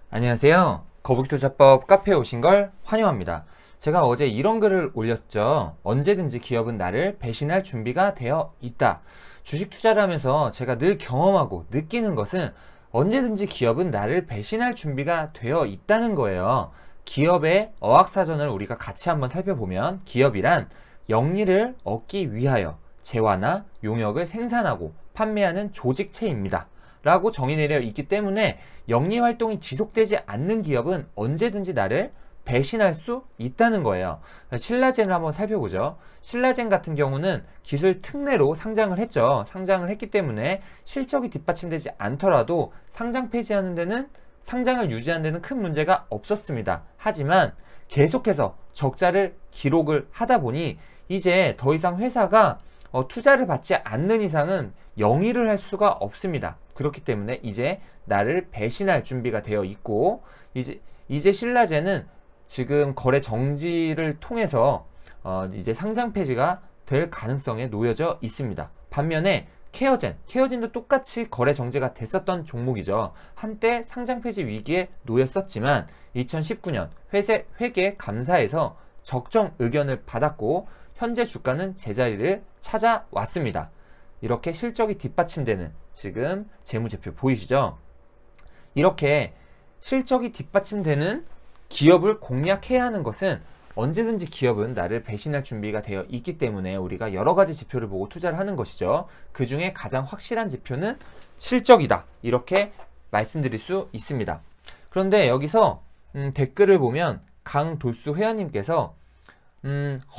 안녕하세요. 거북이투자법 카페에 오신 걸 환영합니다. 제가 어제 이런 글을 올렸죠. 언제든지 기업은 나를 배신할 준비가 되어 있다. 주식 투자를 하면서 제가 늘 경험하고 느끼는 것은 언제든지 기업은 나를 배신할 준비가 되어 있다는 거예요. 기업의 어학사전을 우리가 같이 한번 살펴보면 기업이란 영리를 얻기 위하여 재화나 용역을 생산하고 판매하는 조직체입니다. 라고 정의 내려 있기 때문에 영리 활동이 지속되지 않는 기업은 언제든지 나를 배신할 수 있다는 거예요. 신라젠을 한번 살펴보죠. 신라젠 같은 경우는 기술 특례로 상장을 했죠. 상장을 했기 때문에 실적이 뒷받침되지 않더라도 상장 폐지하는 데는 상장을 유지하는 데는 큰 문제가 없었습니다. 하지만 계속해서 적자를 기록을 하다 보니 이제 더 이상 회사가 투자를 받지 않는 이상은 영위를 할 수가 없습니다. 그렇기 때문에 이제 나를 배신할 준비가 되어 있고 이제 신라젠은 지금 거래 정지를 통해서 이제 상장 폐지가 될 가능성에 놓여져 있습니다. 반면에 케어젠도 똑같이 거래 정지가 됐었던 종목이죠. 한때 상장 폐지 위기에 놓였었지만 2019년 회계 감사에서 적정 의견을 받았고 현재 주가는 제자리를 찾아왔습니다. 이렇게 실적이 뒷받침되는 지금 재무제표 보이시죠? 이렇게 실적이 뒷받침되는 기업을 공략해야 하는 것은 언제든지 기업은 나를 배신할 준비가 되어 있기 때문에 우리가 여러 가지 지표를 보고 투자를 하는 것이죠. 그 중에 가장 확실한 지표는 실적이다. 이렇게 말씀드릴 수 있습니다. 그런데 여기서 댓글을 보면 강돌수 회원님께서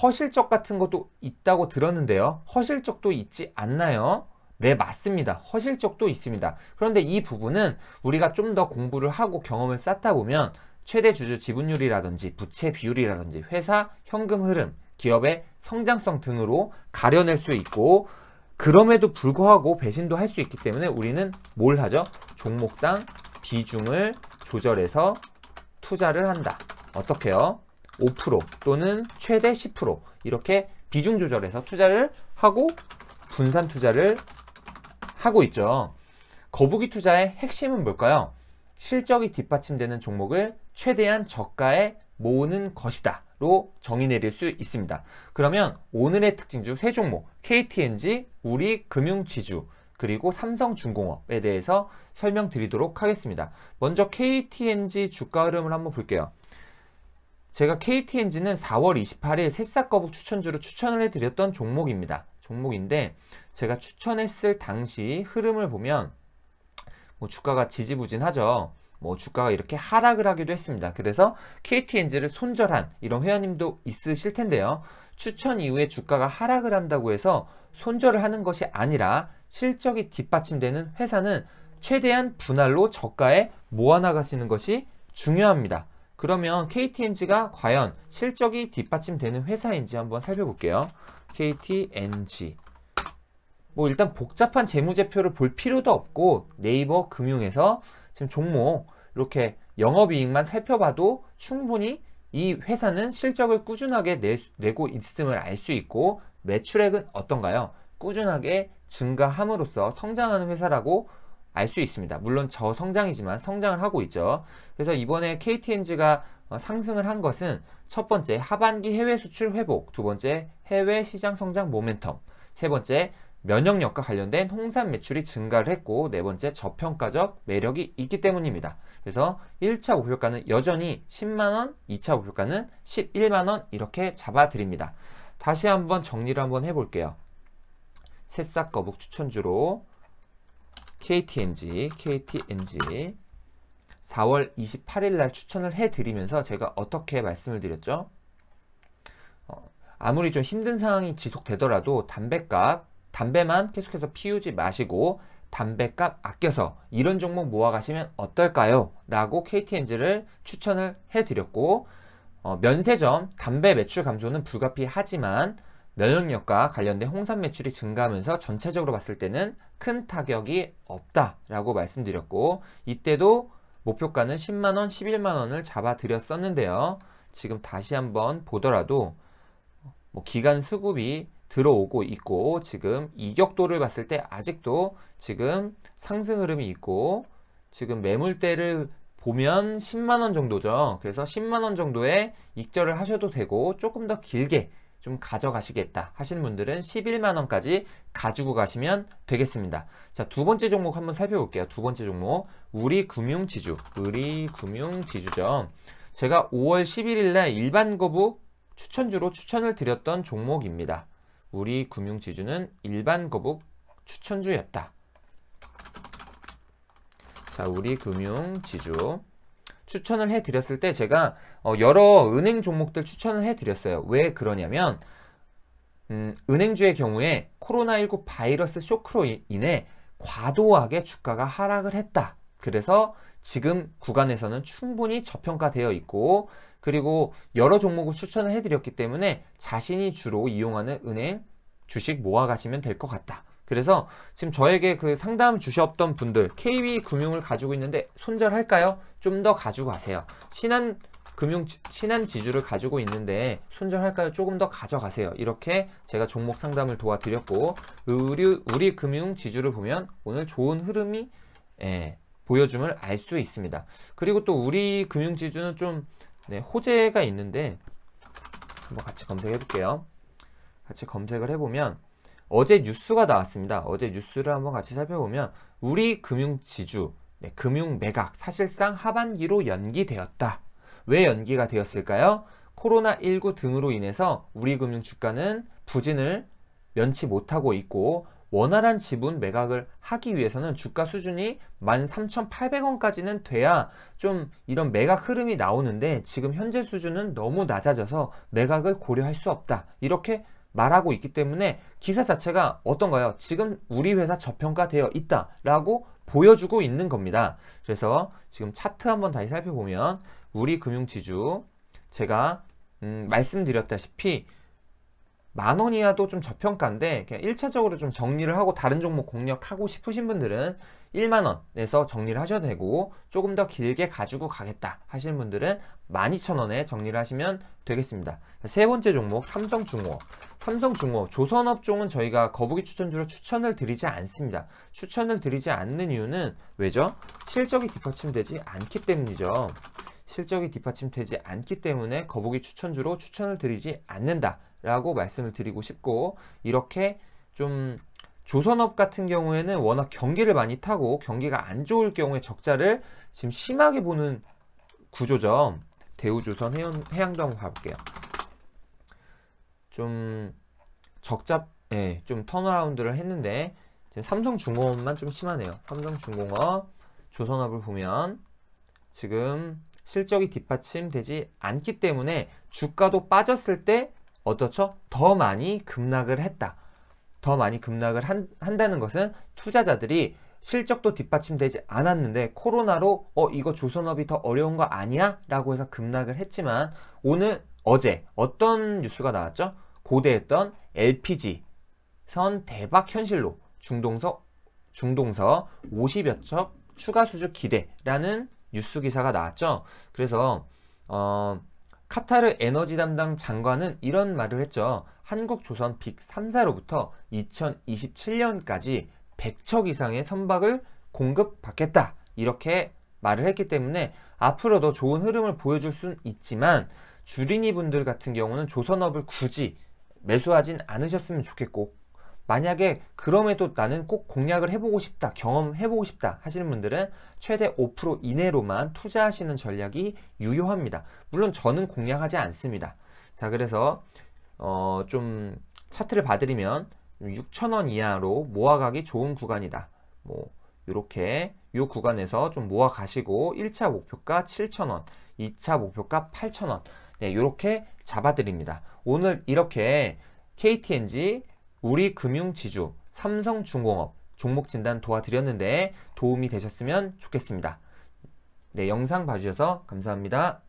허실적 같은 것도 있다고 들었는데요. 허실적도 있지 않나요? 네, 맞습니다. 허실적도 있습니다. 그런데 이 부분은 우리가 좀 더 공부를 하고 경험을 쌓다 보면 최대 주주 지분율이라든지 부채 비율이라든지 회사 현금 흐름, 기업의 성장성 등으로 가려낼 수 있고, 그럼에도 불구하고 배신도 할 수 있기 때문에 우리는 뭘 하죠? 종목당 비중을 조절해서 투자를 한다. 어떻게요? 5% 또는 최대 10% 이렇게 비중 조절해서 투자를 하고 분산 투자를 하고 있죠. 거북이 투자의 핵심은 뭘까요? 실적이 뒷받침되는 종목을 최대한 저가에 모으는 것이다 로 정의 내릴 수 있습니다. 그러면 오늘의 특징주 세 종목 KTNG, 우리금융지주, 그리고 삼성중공업에 대해서 설명드리도록 하겠습니다. 먼저 KTNG 주가 흐름을 한번 볼게요. 제가 KTNG는 4월 28일 새싹거북 추천주로 추천을 해드렸던 종목인데 제가 추천했을 당시 흐름을 보면 주가가 지지부진하죠. 주가가 이렇게 하락을 하기도 했습니다. 그래서 KTNG를 손절한 이런 회원님도 있으실 텐데요. 추천 이후에 주가가 하락을 한다고 해서 손절을 하는 것이 아니라 실적이 뒷받침되는 회사는 최대한 분할로 저가에 모아나가시는 것이 중요합니다. 그러면 KTNG가 과연 실적이 뒷받침되는 회사인지 한번 살펴볼게요. KTNG. 일단 복잡한 재무제표를 볼 필요도 없고 네이버 금융에서 지금 종목 이렇게 영업이익만 살펴봐도 충분히 이 회사는 실적을 꾸준하게 내고 있음을 알 수 있고 매출액은 어떤가요? 꾸준하게 증가함으로써 성장하는 회사라고 알 수 있습니다. 물론 저성장이지만 성장을 하고 있죠. 그래서 이번에 KTNG가 상승을 한 것은 첫 번째 하반기 해외 수출 회복, 두 번째 해외 시장 성장 모멘텀, 세 번째 면역력과 관련된 홍삼 매출이 증가를 했고, 네 번째 저평가적 매력이 있기 때문입니다. 그래서 1차 목표가는 여전히 10만원, 2차 목표가는 11만원 이렇게 잡아드립니다. 다시 한번 정리를 한번 해볼게요. 새싹거북 추천주로 KTNG 4월 28일 날 추천을 해드리면서 제가 어떻게 말씀을 드렸죠? 아무리 좀 힘든 상황이 지속되더라도 담배만 계속해서 피우지 마시고 담배값 아껴서 이런 종목 모아가시면 어떨까요? 라고 KTNG를 추천을 해드렸고, 면세점 담배 매출 감소는 불가피하지만 면역력과 관련된 홍삼 매출이 증가하면서 전체적으로 봤을 때는 큰 타격이 없다라고 말씀드렸고, 이때도 목표가는 10만원, 11만원을 잡아드렸었는데요. 지금 다시 한번 보더라도 기간 수급이 들어오고 있고, 지금 이격도를 봤을 때 아직도 지금 상승 흐름이 있고, 지금 매물대를 보면 10만원 정도죠. 그래서 10만원 정도에 익절을 하셔도 되고 조금 더 길게 좀 가져가시겠다 하시는 분들은 11만원까지 가지고 가시면 되겠습니다. 자, 두 번째 종목 한번 살펴볼게요. 두 번째 종목 우리금융지주. 우리금융지주죠. 제가 5월 11일 날 일반거북 추천주로 추천을 드렸던 종목입니다. 우리금융지주는 일반거북 추천주였다. 자, 우리금융지주 추천을 해드렸을 때 제가 여러 은행 종목들 추천을 해드렸어요. 왜 그러냐면 은행주의 경우에 코로나19 바이러스 쇼크로 인해 과도하게 주가가 하락을 했다. 그래서 지금 구간에서는 충분히 저평가되어 있고, 그리고 여러 종목을 추천을 해드렸기 때문에 자신이 주로 이용하는 은행 주식 모아가시면 될 것 같다. 그래서 지금 저에게 그 상담 주셨던 분들 KB금융을 가지고 있는데 손절할까요? 좀 더 가지고 가세요. 신한지주를 가지고 있는데 손절할까요? 조금 더 가져가세요. 이렇게 제가 종목 상담을 도와드렸고, 우리금융지주를 보면 오늘 좋은 흐름이 보여줌을 알 수 있습니다. 그리고 또 우리금융지주는 좀 호재가 있는데 한번 같이 검색해 볼게요. 같이 검색을 해보면 어제 뉴스가 나왔습니다. 어제 뉴스를 한번 같이 살펴보면 우리금융지주 금융 매각 사실상 하반기로 연기되었다. 왜 연기가 되었을까요? 코로나19 등으로 인해서 우리금융 주가는 부진을 면치 못하고 있고, 원활한 지분 매각을 하기 위해서는 주가 수준이 13,800원까지는 돼야 좀 이런 매각 흐름이 나오는데, 지금 현재 수준은 너무 낮아져서 매각을 고려할 수 없다. 이렇게 말하고 있기 때문에 기사 자체가 어떤가요? 지금 우리 회사 저평가되어 있다 라고 보여주고 있는 겁니다. 그래서 지금 차트 한번 다시 살펴보면 우리금융지주 제가 말씀드렸다시피 만원 이하도 좀 저평가인데 그냥 1차적으로 좀 정리를 하고 다른 종목 공략하고 싶으신 분들은 1만원에서 정리를 하셔도 되고, 조금 더 길게 가지고 가겠다 하시는 분들은 12,000원에 정리를 하시면 되겠습니다. 세 번째 종목 삼성중공업. 삼성중공업 조선업종은 저희가 거북이 추천주로 추천을 드리지 않습니다. 추천을 드리지 않는 이유는 왜죠? 실적이 뒷받침되지 않기 때문이죠. 실적이 뒷받침되지 않기 때문에 거북이 추천주로 추천을 드리지 않는다 라고 말씀을 드리고 싶고, 이렇게 좀 조선업 같은 경우에는 워낙 경기를 많이 타고 경기가 안 좋을 경우에 적자를 지금 심하게 보는 구조죠. 대우조선 해양도 한번 가볼게요. 좀 적자, 좀 턴어라운드를 했는데 지금 삼성중공업만 좀 심하네요. 삼성중공업, 조선업을 보면 지금 실적이 뒷받침되지 않기 때문에 주가도 빠졌을 때 어떻죠? 더 많이 급락을 했다. 더 많이 급락을 한다는 것은 투자자들이 실적도 뒷받침되지 않았는데 코로나로 이거 조선업이 더 어려운 거 아니야? 라고 해서 급락을 했지만, 어제 어떤 뉴스가 나왔죠? 고대했던 LPG 선 대박 현실로 중동서 50여 척 추가 수주 기대라는 뉴스 기사가 나왔죠. 그래서 카타르 에너지 담당 장관은 이런 말을 했죠. 한국조선 빅 3사로부터 2027년까지 100척 이상의 선박을 공급받겠다. 이렇게 말을 했기 때문에 앞으로도 좋은 흐름을 보여줄 수는 있지만, 주린이 분들 같은 경우는 조선업을 굳이 매수하진 않으셨으면 좋겠고, 만약에 그럼에도 나는 꼭 공략을 해보고 싶다, 경험해보고 싶다 하시는 분들은 최대 5% 이내로만 투자하시는 전략이 유효합니다. 물론 저는 공략하지 않습니다. 자, 그래서 좀 차트를 봐드리면 6,000원 이하로 모아가기 좋은 구간이다. 뭐 이렇게 이 구간에서 좀 모아 가시고 1차 목표가 7,000원, 2차 목표가 8,000원. 네, 이렇게 잡아드립니다. 오늘 이렇게 KTNG, 우리금융지주, 삼성중공업 종목 진단 도와드렸는데 도움이 되셨으면 좋겠습니다. 네, 영상 봐주셔서 감사합니다.